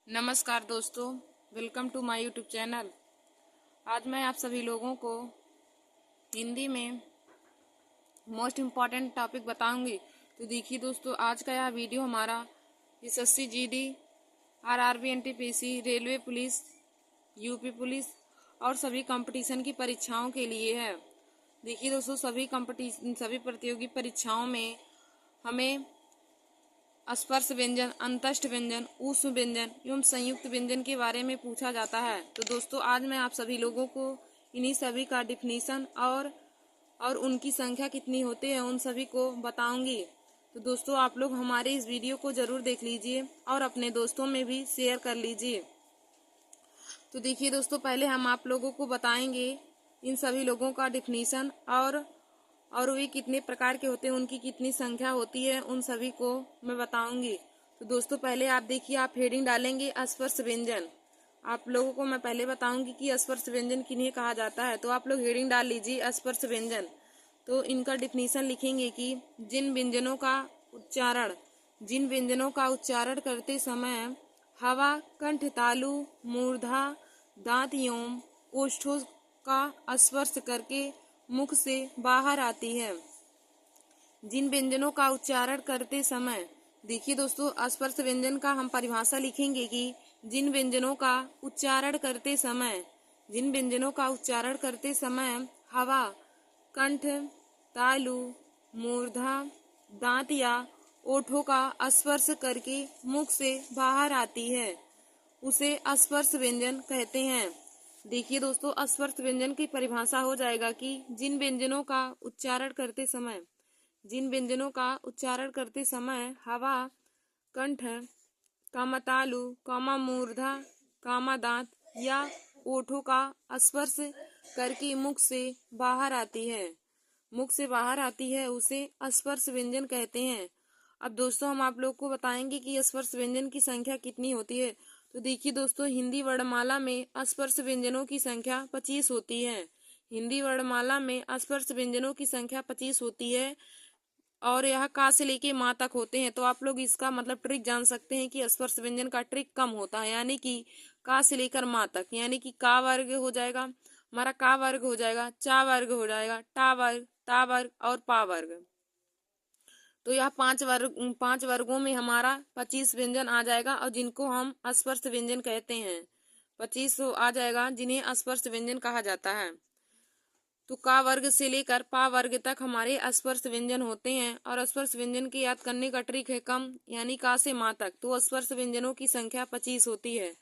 नमस्कार दोस्तों, welcome to my YouTube channel. आज मैं आप सभी लोगों को हिंदी में मोस्ट इम्पॉर्टेंट टॉपिक बताऊंगी। तो देखिए दोस्तों, आज का यह वीडियो हमारा SSC GD, RRB, NTPC, railway police, UP police और सभी कंपटीशन की परीक्षाओं के लिए है। देखिए दोस्तों, सभी प्रतियोगी परीक्षाओं में हमें स्पर्श व्यंजन, अंतस्थ व्यंजन, ऊष्म व्यंजन एवं संयुक्त व्यंजन के बारे में पूछा जाता है। तो दोस्तों, आज मैं आप सभी लोगों को इन्हीं सभी का डिफिनीशन और उनकी संख्या कितनी होती है उन सभी को बताऊंगी। तो दोस्तों, आप लोग हमारे इस वीडियो को जरूर देख लीजिए और अपने दोस्तों में भी शेयर कर लीजिए। तो देखिए दोस्तों, पहले हम आप लोगों को बताएंगे इन सभी लोगों का डिफिनीशन और वे कितने प्रकार के होते हैं, उनकी कितनी संख्या होती है, उन सभी को मैं बताऊंगी। तो दोस्तों, पहले आप देखिए, आप हेडिंग डालेंगे स्पर्श व्यंजन। आप लोगों को मैं पहले बताऊंगी कि स्पर्श व्यंजन किन्हें कहा जाता है। तो आप लोग हेडिंग डाल लीजिए स्पर्श व्यंजन। तो इनका डिफिनीशन लिखेंगे कि जिन व्यंजनों का उच्चारण करते समय हवा कंठ तालु, मूर्धा, दांत एवं ओष्ठों का स्पर्श करके मुख से बाहर आती है। जिन व्यंजनों का उच्चारण करते समय, देखिए दोस्तों, स्पर्श व्यंजन का हम परिभाषा लिखेंगे कि जिन व्यंजनों का उच्चारण करते समय हवा कंठ तालु, मूर्धा, दांत या ओठों का स्पर्श करके मुख से बाहर आती है, उसे स्पर्श व्यंजन कहते हैं। देखिए दोस्तों, स्पर्श व्यंजन की परिभाषा हो जाएगा कि जिन व्यंजनों का उच्चारण करते समय हवा कंठ, कामा तालु, कामा मूर्धा, कामा दांत या ओठों का स्पर्श करके मुख से बाहर आती है, उसे स्पर्श व्यंजन कहते हैं। अब दोस्तों, हम आप लोग को बताएंगे कि स्पर्श व्यंजन की संख्या कितनी होती है। तो देखिए दोस्तों, हिंदी वर्णमाला में स्पर्श व्यंजनों की संख्या 25 होती है। हिंदी वर्णमाला में स्पर्श व्यंजनों की संख्या 25 होती है और यह का से लेके माँ तक होते हैं। तो आप लोग इसका मतलब ट्रिक जान सकते हैं कि स्पर्श व्यंजन का ट्रिक कम होता है, यानी कि का से लेकर माँ तक, यानी कि का वर्ग हो जाएगा, हमारा का वर्ग हो जाएगा, चा वर्ग हो जाएगा, टा वर्ग, ता वर्ग और पा वर्ग। तो यह पांच वर्गों में हमारा 25 व्यंजन आ जाएगा और जिनको हम स्पर्श व्यंजन कहते हैं। 25 आ जाएगा जिन्हें स्पर्श व्यंजन कहा जाता है। तो का वर्ग से लेकर पा वर्ग तक हमारे स्पर्श व्यंजन होते हैं और स्पर्श व्यंजन के याद करने का ट्रिक है कम, यानी का से माँ तक। तो स्पर्श व्यंजनों की संख्या 25 होती है।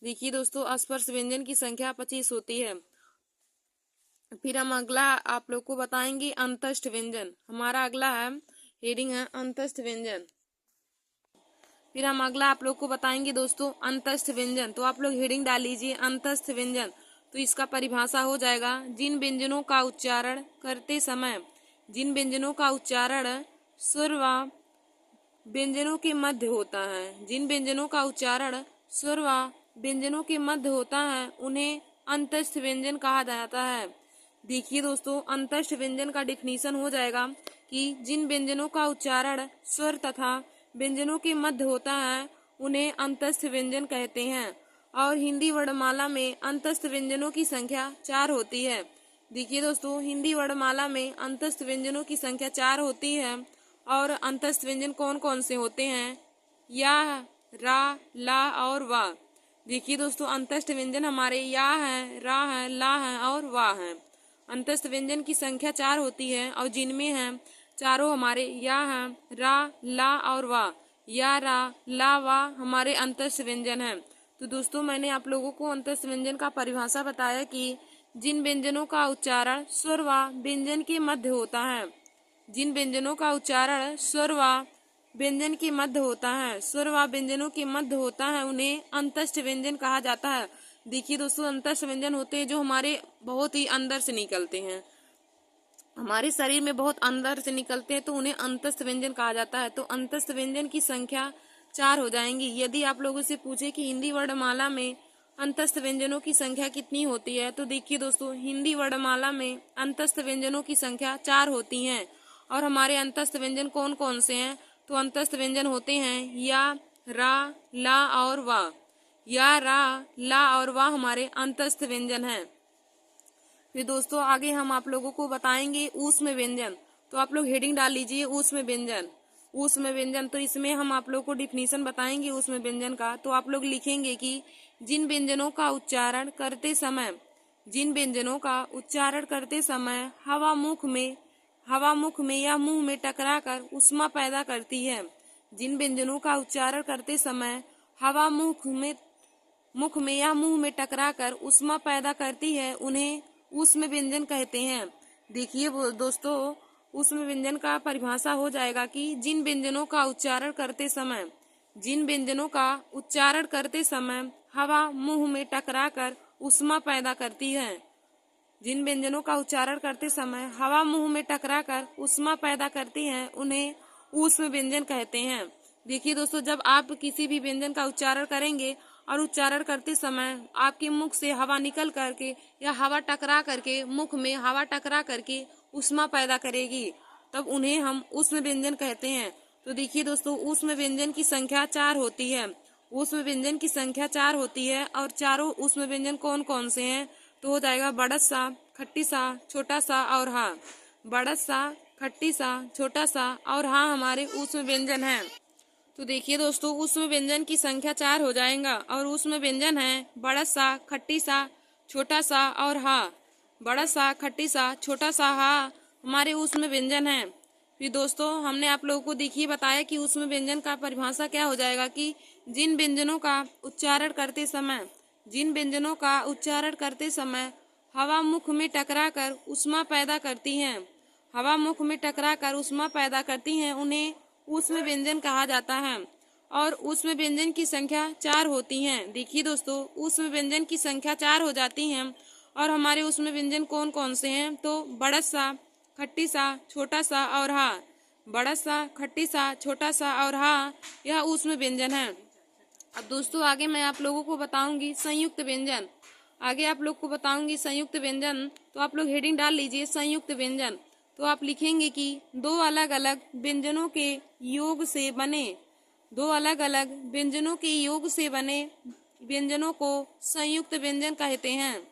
देखिए दोस्तों, स्पर्श व्यंजन की संख्या 25 होती है। फिर हम अगला आप लोग को बताएंगे अंतस्थ व्यंजन। हमारा अगला हेडिंग है अंतस्थ व्यंजन। फिर हम अगला आप लोग को बताएंगे दोस्तों अंतस्थ व्यंजन। तो आप लोग हेडिंग डाल लीजिए अंतस्थ व्यंजन। तो इसका परिभाषा हो जाएगा जिन व्यंजनों का उच्चारण स्वर व व्यंजनों के मध्य होता है, उन्हें अंतस्थ व्यंजन कहा जाता है। देखिए दोस्तों, अंतस्थ व्यंजन का डिफिनीशन हो जाएगा कि जिन व्यंजनों का उच्चारण स्वर तथा व्यंजनों के मध्य होता है उन्हें अंतस्थ व्यंजन कहते हैं। और हिंदी वर्णमाला में अंतस्थ व्यंजनों की संख्या 4 होती है। देखिए दोस्तों, हिंदी वर्णमाला में अंतस्थ व्यंजनों की संख्या 4 होती है। और अंतस्थ व्यंजन कौन कौन से होते हैं? या, रा, ला और वा। देखिए दोस्तों, अंतस्थ व्यंजन हमारे या है, रा है, ला है और वा है। अंतस्थ व्यंजन की संख्या 4 होती है और जिनमें है चारों हमारे या है, रा, ला और वा। या, रा, ला, वा हमारे अंतस्थ व्यंजन हैं। तो दोस्तों, मैंने आप लोगों को अंतस्थ व्यंजन का परिभाषा बताया कि जिन व्यंजनों का उच्चारण स्वर व व्यंजन के मध्य होता है, उन्हें अंतस्थ व्यंजन कहा जाता है। देखिए दोस्तों, अंतस्थ व्यंजन होते हैं जो हमारे बहुत ही अंदर से निकलते हैं, हमारे शरीर में बहुत अंदर से निकलते हैं, तो उन्हें अंतस्थ व्यंजन कहा जाता है। तो अंतस्थ व्यंजन की संख्या 4 हो जाएंगी। यदि आप लोगों से पूछे कि हिंदी वर्णमाला में अंतस्थ व्यंजनों की संख्या कितनी होती है, तो देखिए दोस्तों, हिंदी वर्णमाला में अंतस्थ व्यंजनों की संख्या 4 होती है। और हमारे अंतस्थ व्यंजन कौन कौन से हैं? तो अंतस्थ व्यंजन होते हैं या, रा, ला और वा। या, रा, ला और वा हमारे अंतस्थ व्यंजन हैं। फिर दोस्तों आगे हम आप लोगों को बताएंगे ऊष्म व्यंजन। तो आप लोग हेडिंग डाल लीजिए ऊष्म व्यंजन। ऊष्म व्यंजन, तो इसमें हम आप लोग को डिफिनीशन बताएंगे ऊष्म व्यंजन का। तो आप लोग लिखेंगे कि जिन व्यंजनों का उच्चारण करते समय, जिन व्यंजनों का उच्चारण करते समय हवा मुख में या मुंह में टकराकर ऊष्मा पैदा करती है। जिन व्यंजनों का उच्चारण करते समय हवा मुख में या मुंह में टकराकर ऊष्मा पैदा करती है, उन्हें ऊष्म व्यंजन कहते हैं। देखिए दोस्तों, ऊष्म व्यंजन का परिभाषा हो जाएगा कि जिन व्यंजनों का उच्चारण करते समय, जिन व्यंजनों का उच्चारण करते समय हवा मुंह में टकराकर ऊष्मा पैदा करती है। जिन व्यंजनों का उच्चारण करते समय हवा मुंह में टकराकर ऊष्मा पैदा करती है, उन्हें ऊष्म व्यंजन कहते हैं। देखिए दोस्तों, जब आप किसी भी व्यंजन का उच्चारण करेंगे और उच्चारण करते समय आपके मुख से हवा निकल करके या हवा टकरा करके मुख में हवा टकरा करके ऊष्मा पैदा करेगी, तब उन्हें हम ऊष्म व्यंजन कहते हैं। तो देखिए दोस्तों, ऊष्म व्यंजन की संख्या 4 होती है। ऊष्म व्यंजन की संख्या 4 होती है और चारों ऊष्म व्यंजन कौन कौन से हैं? तो हो जाएगा बड़स सा, खट्टी सा, छोटा सा और हा। बड़स सा, खट्टी सा, छोटा सा और हा हमारे ऊष्म व्यंजन हैं। तो देखिए दोस्तों, ऊष्म व्यंजन की संख्या 4 हो जाएगा और ऊष्म व्यंजन है बड़स सा, खट्टी सा, छोटा सा और हा। बड़स सा, खट्टी सा, छोटा सा, हा हमारे ऊष्म व्यंजन हैं। फिर दोस्तों हमने आप लोगों को देखिए बताया कि ऊष्म व्यंजन का परिभाषा क्या हो जाएगा कि जिन व्यंजनों का उच्चारण करते समय, जिन व्यंजनों का उच्चारण करते समय हवा मुख में टकराकर ऊष्मा पैदा करती हैं, हवा मुख में टकराकर ऊष्मा पैदा करती हैं, उन्हें ऊष्म व्यंजन कहा जाता है। और ऊष्म व्यंजन की संख्या 4 होती हैं। देखिए दोस्तों, ऊष्म व्यंजन की संख्या 4 हो जाती हैं और हमारे ऊष्म व्यंजन कौन कौन से हैं? तो बड़स सा, खट्टी सा, छोटा सा और हा। बड़स सा, खट्टी सा, छोटा सा और हा यह ऊष्म व्यंजन है। अब दोस्तों आगे मैं आप लोगों को बताऊंगी संयुक्त व्यंजन। आगे आप लोग को बताऊंगी संयुक्त व्यंजन। तो आप लोग हेडिंग डाल लीजिए संयुक्त व्यंजन। तो आप लिखेंगे कि दो अलग अलग व्यंजनों के योग से बने, दो अलग अलग व्यंजनों के योग से बने व्यंजनों को संयुक्त व्यंजन कहते हैं।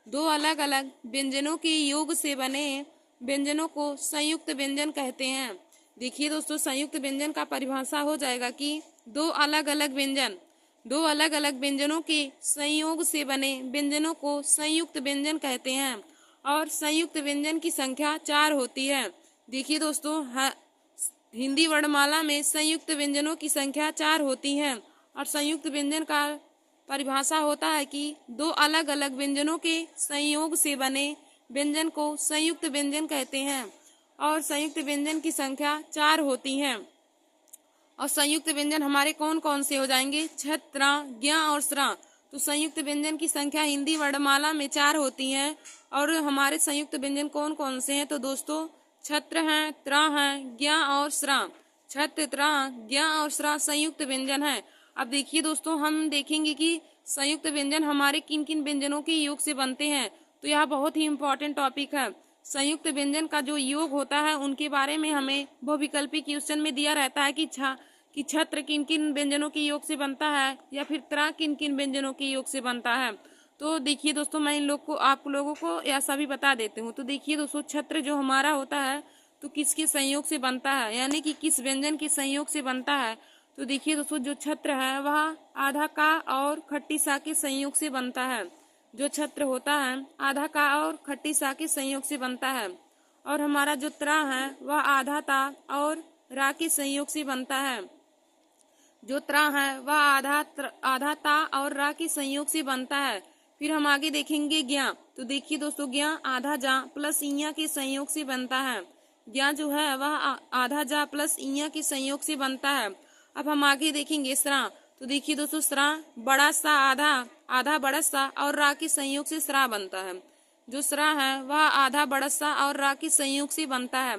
दो अलग अलग व्यंजनों के योग से बने व्यंजनों को संयुक्त व्यंजन कहते हैं। देखिए दोस्तों, संयुक्त व्यंजन का परिभाषा हो जाएगा कि दो अलग अलग व्यंजन, दो अलग अलग व्यंजनों के संयोग से बने व्यंजनों को संयुक्त व्यंजन कहते हैं और संयुक्त व्यंजन की संख्या 4 होती है। देखिए दोस्तों, हिंदी वर्णमाला में संयुक्त व्यंजनों की संख्या 4 होती है और संयुक्त व्यंजन का परिभाषा होता है कि दो अलग अलग व्यंजनों के संयोग से बने व्यंजन को संयुक्त व्यंजन कहते हैं और संयुक्त व्यंजन की संख्या 4 होती है। और संयुक्त व्यंजन हमारे कौन कौन से हो जाएंगे? छत्र, ज्ञ और स्र। तो संयुक्त व्यंजन की संख्या हिंदी वर्णमाला में 4 होती है और हमारे संयुक्त व्यंजन कौन कौन से हैं? तो दोस्तों छत्र हैं, त्र हैं, ज्ञ और स्र। छत्र, त्र, ज्ञ और स्र संयुक्त व्यंजन है। अब देखिए दोस्तों, हम देखेंगे कि संयुक्त व्यंजन हमारे किन किन व्यंजनों के योग से बनते हैं। तो यह बहुत ही इम्पोर्टेंट टॉपिक है। संयुक्त व्यंजन का जो योग होता है उनके बारे में हमें बहुविकल्पी क्वेश्चन में दिया रहता है कि छत्र किन किन व्यंजनों के योग से बनता है या फिर त्र किन किन व्यंजनों के योग से बनता है। तो देखिए दोस्तों, मैं इन लोग को आप लोगों को ऐसा भी बता देती हूँ। तो देखिए दोस्तों, छत्र जो हमारा होता है तो किसके संयोग से बनता है, यानी कि किस व्यंजन के संयोग से बनता है। तो देखिए दोस्तों, जो छत्र है वह आधा का और खट्टी सा के संयोग से बनता है। जो छत्र होता है आधा का और खट्टी सा के संयोग से बनता है। और हमारा जो त्र है वह आधा ता और रा के संयोग से बनता है। जो त्र है वह आधा ता और रा के संयोग से बनता है। फिर हम आगे देखेंगे ज्ञ। तो देखिए दोस्तों, ज्ञ आधा जा प्लस इया के संयोग से बनता है। ज्ञ जो है वह आधा जा प्लस इया के संयोग से बनता है। अब हम आगे देखेंगे स्रा। तो देखिए दोस्तों, स्रा बड़ा सा आधा बड़ा सा और रा के संयोग से स्रा बनता है। जो स्रा है वह आधा बड़ा सा और रा के संयोग से बनता है।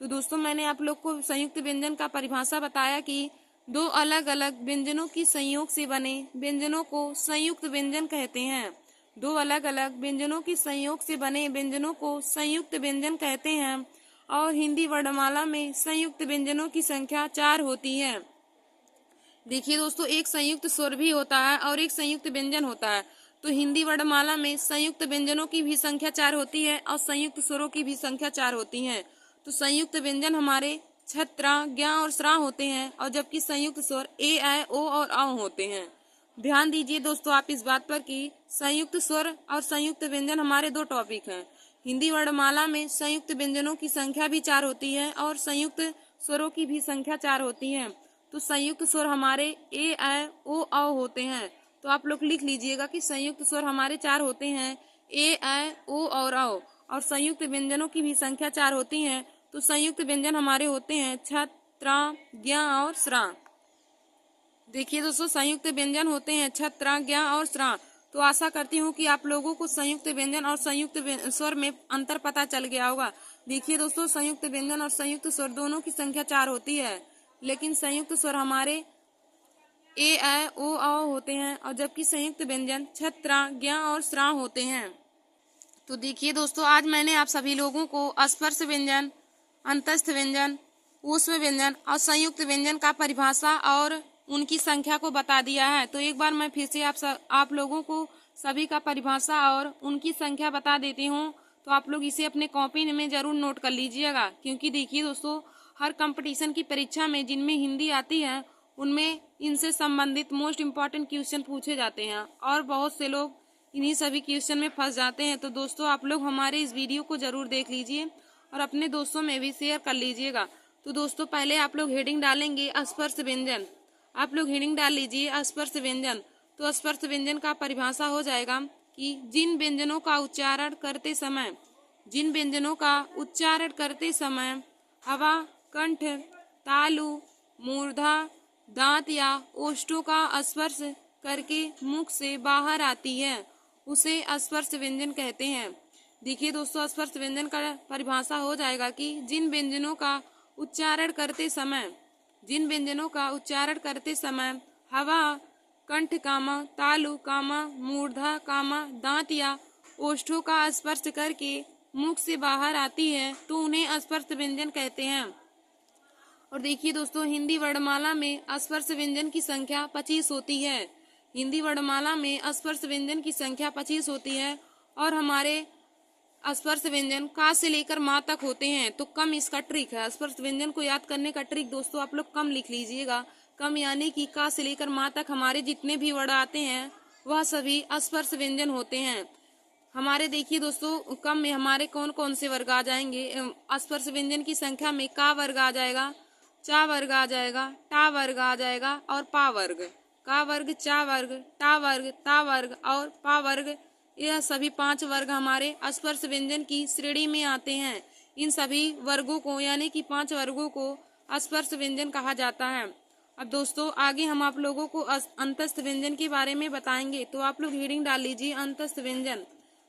तो दोस्तों, मैंने आप लोग को संयुक्त व्यंजन का परिभाषा बताया कि दो अलग अलग व्यंजनों की संयोग से बने व्यंजनों को संयुक्त व्यंजन कहते हैं। दो अलग अलग व्यंजनों की संयोग से बने व्यंजनों को संयुक्त व्यंजन कहते हैं और हिंदी वर्णमाला में संयुक्त व्यंजनों की संख्या 4 होती है। देखिए दोस्तों, एक संयुक्त स्वर भी होता है और एक संयुक्त व्यंजन होता है। तो हिंदी वर्णमाला में संयुक्त व्यंजनों की भी संख्या 4 होती है और संयुक्त स्वरों की भी संख्या 4 होती है। तो संयुक्त व्यंजन हमारे छ, त्र, ज्ञ और स्रा होते हैं और जबकि संयुक्त स्वर ए, ऐ, ओ और औ होते हैं। ध्यान दीजिए दोस्तों आप इस बात पर कि संयुक्त स्वर और संयुक्त व्यंजन हमारे दो टॉपिक हैं। हिंदी वर्णमाला में संयुक्त व्यंजनों की संख्या भी 4 होती है और संयुक्त स्वरों की भी संख्या 4 होती है। तो संयुक्त स्वर हमारे ए, ऐ, ओ, औ होते हैं। तो आप लोग लिख लीजिएगा कि संयुक्त स्वर हमारे 4 होते हैं, ए, ऐ, ओ और औ। और संयुक्त व्यंजनों की भी संख्या 4 होती है। तो संयुक्त व्यंजन हमारे होते हैं छ, त्र, ज्ञ और स्रा। देखिए दोस्तों, संयुक्त व्यंजन होते हैं छ, त्र, ज्ञ और स्रा। तो आशा करती हूँ कि आप लोगों को संयुक्त व्यंजन और संयुक्त स्वर में अंतर पता चल गया होगा। देखिए दोस्तों, संयुक्त व्यंजन और संयुक्त स्वर दोनों की संख्या 4 होती है, लेकिन संयुक्त स्वर हमारे ए, ऐ, ओ, औ होते हैं और जबकि संयुक्त व्यंजन छ, त्र, ज्ञ और स्रा होते हैं। तो देखिए दोस्तों, आज मैंने आप सभी लोगों को स्पर्श व्यंजन, अंतस्थ व्यंजन, ऊष्म व्यंजन और संयुक्त व्यंजन का परिभाषा और उनकी संख्या को बता दिया है। तो एक बार मैं फिर से आप लोगों को सभी का परिभाषा और उनकी संख्या बता देती हूँ। तो आप लोग इसे अपने कॉपी में जरूर नोट कर लीजिएगा, क्योंकि देखिए दोस्तों, हर कंपटीशन की परीक्षा में जिनमें हिंदी आती है उनमें इनसे संबंधित मोस्ट इम्पॉर्टेंट क्वेश्चन पूछे जाते हैं और बहुत से लोग इन्हीं सभी क्वेश्चन में फंस जाते हैं। तो दोस्तों आप लोग हमारे इस वीडियो को जरूर देख लीजिए और अपने दोस्तों में भी शेयर कर लीजिएगा। तो दोस्तों पहले आप लोग हेडिंग डालेंगे स्पर्श व्यंजन। आप लोग हेडिंग डाल लीजिए स्पर्श व्यंजन। तो स्पर्श व्यंजन का परिभाषा हो जाएगा कि जिन व्यंजनों का उच्चारण करते समय हवा कंठ, तालु, मूर्धा, दांत या ओष्ठों का स्पर्श करके मुख से बाहर आती है, उसे स्पर्श व्यंजन कहते हैं। देखिए दोस्तों, स्पर्श व्यंजन का परिभाषा हो जाएगा कि जिन व्यंजनों का उच्चारण करते समय हवा कंठ, तालु, मूर्धा, दांत या ओष्ठों का स्पर्श करके मुख से बाहर आती है तो उन्हें स्पर्श व्यंजन कहते हैं। और देखिए दोस्तों, हिंदी वर्णमाला में स्पर्श व्यंजन की संख्या 25 होती है। हिंदी वर्णमाला में स्पर्श व्यंजन की संख्या 25 होती है और हमारे स्पर्श व्यंजन का से लेकर माँ तक होते हैं। तो कम इसका ट्रिक है। स्पर्श व्यंजन को याद करने का ट्रिक दोस्तों आप लोग कम लिख लीजिएगा। कम यानी कि का से लेकर माँ तक हमारे जितने भी वर्ड आते हैं वह सभी स्पर्श व्यंजन होते हैं। हमारे देखिए दोस्तों, कम में हमारे कौन कौन से वर्ग आ जाएंगे। स्पर्श व्यंजन की संख्या में का वर्ग आ जाएगा, चा वर्ग आ जाएगा, टा वर्ग आ जाएगा और पा वर्ग। का वर्ग, चा वर्ग, टा वर्ग, ता वर्ग और पा वर्ग, यह सभी 5 वर्ग हमारे स्पर्श व्यंजन की श्रेणी में आते हैं। इन सभी वर्गों को यानी कि 5 वर्गों को स्पर्श व्यंजन कहा जाता है। अब दोस्तों आगे हम आप लोगों को अंतस्थ व्यंजन के बारे में बताएंगे। तो आप लोग हेडिंग डाल लीजिए अंतस्थ व्यंजन।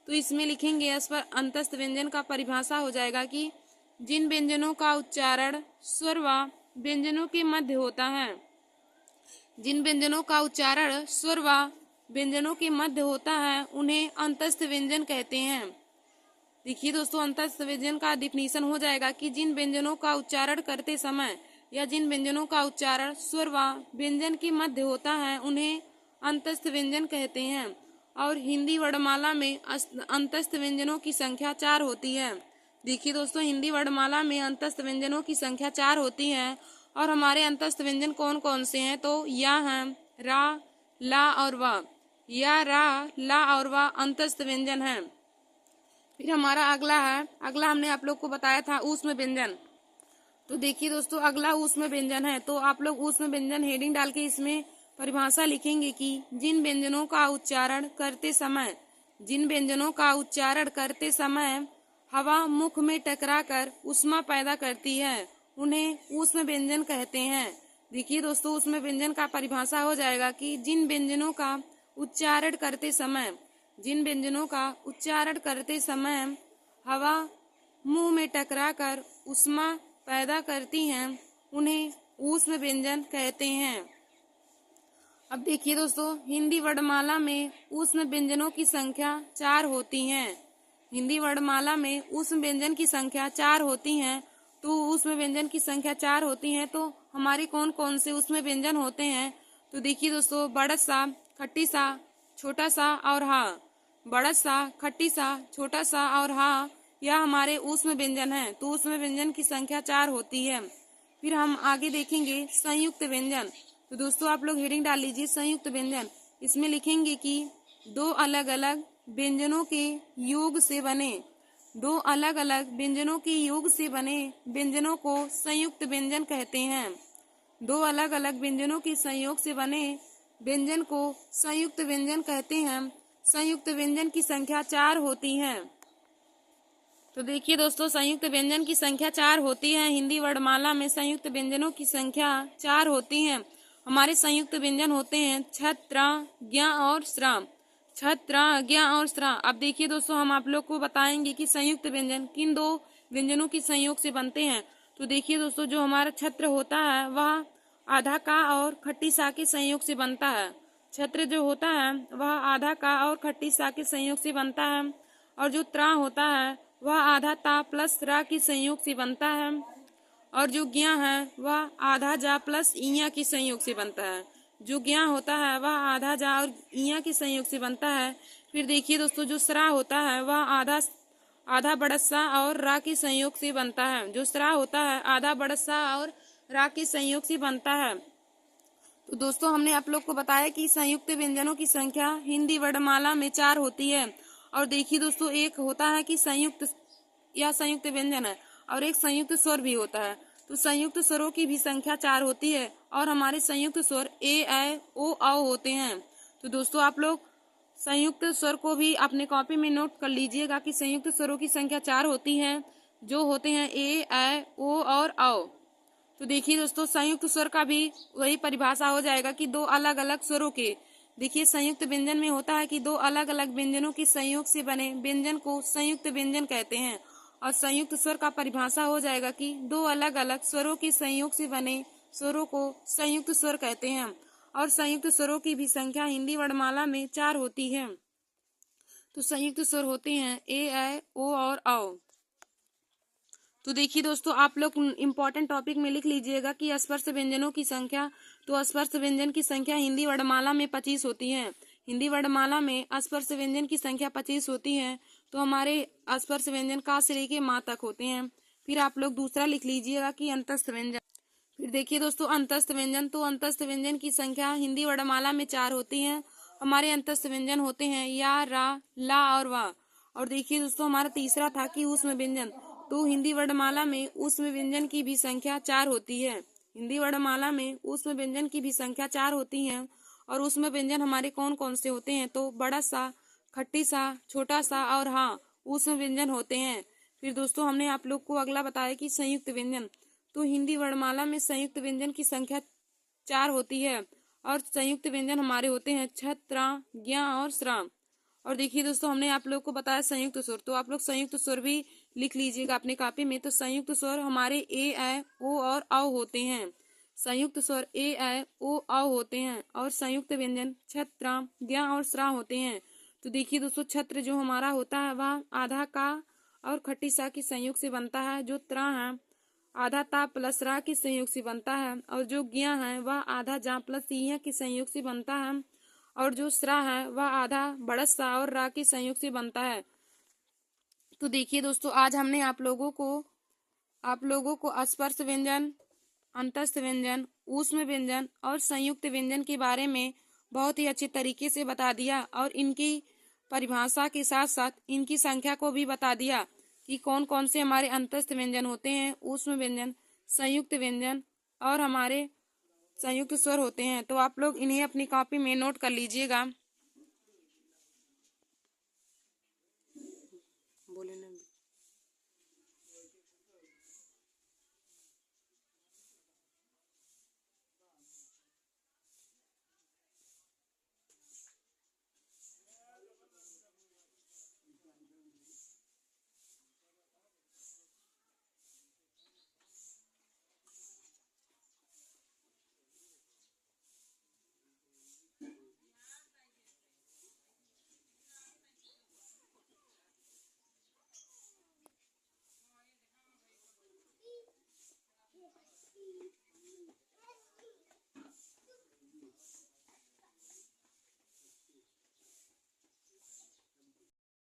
तो इसमें लिखेंगे अंतस्थ व्यंजन का परिभाषा हो जाएगा कि जिन व्यंजनों का उच्चारण स्वर व व्यंजनों के मध्य होता है, उन्हें अंतस्थ व्यंजन कहते हैं। देखिए दोस्तों, अंतस्थ व्यंजन का डिफिनीशन हो जाएगा कि जिन व्यंजनों का उच्चारण करते समय या जिन व्यंजनों का उच्चारण स्वर व व्यंजन के मध्य होता है उन्हें अंतस्थ व्यंजन कहते हैं। और हिंदी वर्णमाला में अंतस्थ व्यंजनों की संख्या 4 होती है। देखिए दोस्तों, हिंदी वर्णमाला में अंतस्थ व्यंजनों की संख्या 4 होती है और हमारे अंतस्थ व्यंजन कौन कौन से हैं। तो या हैं रा, ला और वा। या, रा, ला और वा अंतस्थ व्यंजन हैं। फिर हमारा अगला हमने आप लोग को बताया था ऊष्म व्यंजन। तो देखिए दोस्तों, अगला ऊष्म व्यंजन है। तो आप लोग ऊष्म व्यंजन हेडिंग डाल के इसमें परिभाषा लिखेंगे कि जिन व्यंजनों का उच्चारण करते समय हवा मुख में टकराकर ऊष्मा पैदा करती है, उन्हें ऊष्म व्यंजन कहते हैं। देखिए दोस्तों, ऊष्म व्यंजन का परिभाषा हो जाएगा कि जिन व्यंजनों का उच्चारण करते समय हवा मुंह में टकराकर ऊष्मा पैदा करती हैं, उन्हें ऊष्म व्यंजन कहते हैं। अब देखिए दोस्तों, हिंदी वर्णमाला में ऊष्म व्यंजनों की संख्या 4 होती है। हिंदी वर्णमाला में ऊष्म व्यंजन की संख्या 4 होती हैं। तो ऊष्म व्यंजन की संख्या 4 होती हैं तो हमारे कौन कौन से ऊष्म व्यंजन होते हैं। तो देखिए दोस्तों, बड़ा सा, खट्टी सा, छोटा सा और हा। बड़ा सा, खट्टी सा, छोटा सा और हा, यह हमारे ऊष्म व्यंजन है। तो ऊष्म व्यंजन की संख्या 4 होती है। फिर हम आगे देखेंगे संयुक्त व्यंजन। तो दोस्तों आप लोग हेडिंग डाल लीजिए संयुक्त व्यंजन। इसमें लिखेंगे कि दो अलग अलग व्यंजनों के योग से बने, दो अलग अलग व्यंजनों के योग से बने व्यंजनों को संयुक्त व्यंजन कहते हैं। दो अलग अलग व्यंजनों के संयोग से बने व्यंजन को संयुक्त व्यंजन कहते हैं। संयुक्त व्यंजन की संख्या 4 होती है। तो देखिए दोस्तों, संयुक्त व्यंजन की संख्या 4 होती है। हिंदी वर्णमाला में संयुक्त व्यंजनों की संख्या 4 होती है। हमारे संयुक्त व्यंजन होते हैं छत्र, ज्ञ और श्रा। छत्र, ज्ञ और श्रा। अब देखिए दोस्तों, हम आप लोग को बताएंगे कि संयुक्त व्यंजन किन दो व्यंजनों के संयोग से बनते हैं। तो देखिए दोस्तों, जो हमारा छत्र होता है वह आधा का और खट्टी सा के संयोग से बनता है। छत्र जो होता है वह आधा का और खट्टी सा के संयोग से बनता है। और जो त्रा होता है वह आधा ता प्लस रा के संयोग से बनता है। और जो ज्ञ है वह आधा जा प्लस इया के संयोग से बनता है। जो ज्ञ होता है वह आधा जा और इया के संयोग से बनता है। फिर देखिए दोस्तों, जो स्रा होता है वह आधा बड़स्सा और रा के संयोग से बनता है। जो स्रा होता है आधा बड़स्सा और रा के संयोग से बनता है। तो दोस्तों, हमने आप लोग को बताया कि संयुक्त व्यंजनों की संख्या हिंदी वर्णमाला में 4 होती है। और देखिए दोस्तों, एक होता है कि संयुक्त या संयुक्त व्यंजन है और एक संयुक्त स्वर भी होता है। तो संयुक्त स्वरों की भी संख्या 4 होती है और हमारे संयुक्त स्वर ए, ऐ, ओ, औ होते हैं। तो दोस्तों, आप लोग संयुक्त स्वर को भी अपने कॉपी में नोट कर लीजिएगा कि संयुक्त स्वरों की संख्या 4 होती है, जो होते हैं ए, ऐ, ओ और औ। तो देखिए दोस्तों, संयुक्त स्वर का भी वही परिभाषा हो जाएगा कि दो अलग अलग स्वरों के। देखिए, संयुक्त व्यंजन में होता है कि दो अलग अलग व्यंजनों के संयोग से बने व्यंजन को संयुक्त व्यंजन कहते हैं। और संयुक्त स्वर का परिभाषा हो जाएगा कि दो अलग अलग स्वरों के संयोग से बने स्वरों को संयुक्त स्वर कहते हैं। और संयुक्त स्वरों की भी संख्या हिंदी वर्णमाला में 4 होती है। तो संयुक्त स्वर होते हैं ए, ऐ, ओ और औ। तो देखिए दोस्तों, आप लोग इम्पोर्टेंट टॉपिक में लिख लीजिएगा कि स्पर्श व्यंजनों की संख्या। तो स्पर्श व्यंजन की संख्या हिंदी वर्णमाला में 25 होती है। हिंदी वर्णमाला में स्पर्श व्यंजन की संख्या 25 होती है। तो हमारे स्पर्श व्यंजन का से लेके माँ तक होते हैं। फिर आप लोग दूसरा लिख लीजिएगा कि अंतस्थ व्यंजन। फिर देखिए दोस्तों, अंतस्थ व्यंजन। तो अंतस्थ व्यंजन की संख्या हिंदी वर्णमाला में 4 होती है। हमारे अंतस्थ व्यंजन होते हैं या, रा, ला और वा। और देखिए दोस्तों, हमारा तीसरा था कि ऊष्म व्यंजन। तो हिंदी वर्णमाला में ऊष्म व्यंजन की भी संख्या 4 होती है। हिंदी वर्णमाला में ऊष्म व्यंजन की भी संख्या 4 होती है। और ऊष्म व्यंजन हमारे कौन कौन से होते हैं? तो बड़ा सा, खट्टी सा, छोटा सा और हाँ, ऊष्म व्यंजन होते हैं। फिर दोस्तों, हमने आप लोग को अगला बताया कि संयुक्त व्यंजन। तो हिंदी वर्णमाला में संयुक्त व्यंजन की संख्या 4 होती है। और संयुक्त व्यंजन हमारे होते हैं छत्र, ज्ञ और श्रा। और देखिए दोस्तों, हमने आप लोग को बताया संयुक्त स्वर। तो आप लोग संयुक्त स्वर भी लिख लीजिएगा अपने कॉपी में। तो संयुक्त स्वर हमारे ए, ऐ, ओ और औ होते हैं। संयुक्त स्वर ए, ऐ, ओ, औ होते हैं। और संयुक्त व्यंजन छत्र, ज्ञ और श्रा होते हैं। तो देखिए दोस्तों, छत्र जो हमारा होता है वह आधा का और खट्टी सा के संयोग से बनता है। जो त्रा है आधा ता प्लस रा के संयोग से बनता है। और जो ज्ञ है वह आधा जा प्लस इया के संयोग से बनता है। और जो श्रा है वह आधा बड़स्सा और रा के संयोग से बनता है। तो देखिए दोस्तों, आज हमने आप लोगों को स्पर्श व्यंजन, अंतस्थ व्यंजन, ऊष्म व्यंजन और संयुक्त व्यंजन के बारे में बहुत ही अच्छे तरीके से बता दिया। और इनकी परिभाषा के साथ साथ इनकी संख्या को भी बता दिया कि कौन कौन से हमारे अंतस्थ व्यंजन होते हैं, ऊष्म व्यंजन, संयुक्त व्यंजन और हमारे संयुक्त स्वर होते हैं। तो आप लोग इन्हें अपनी कॉपी में नोट कर लीजिएगा।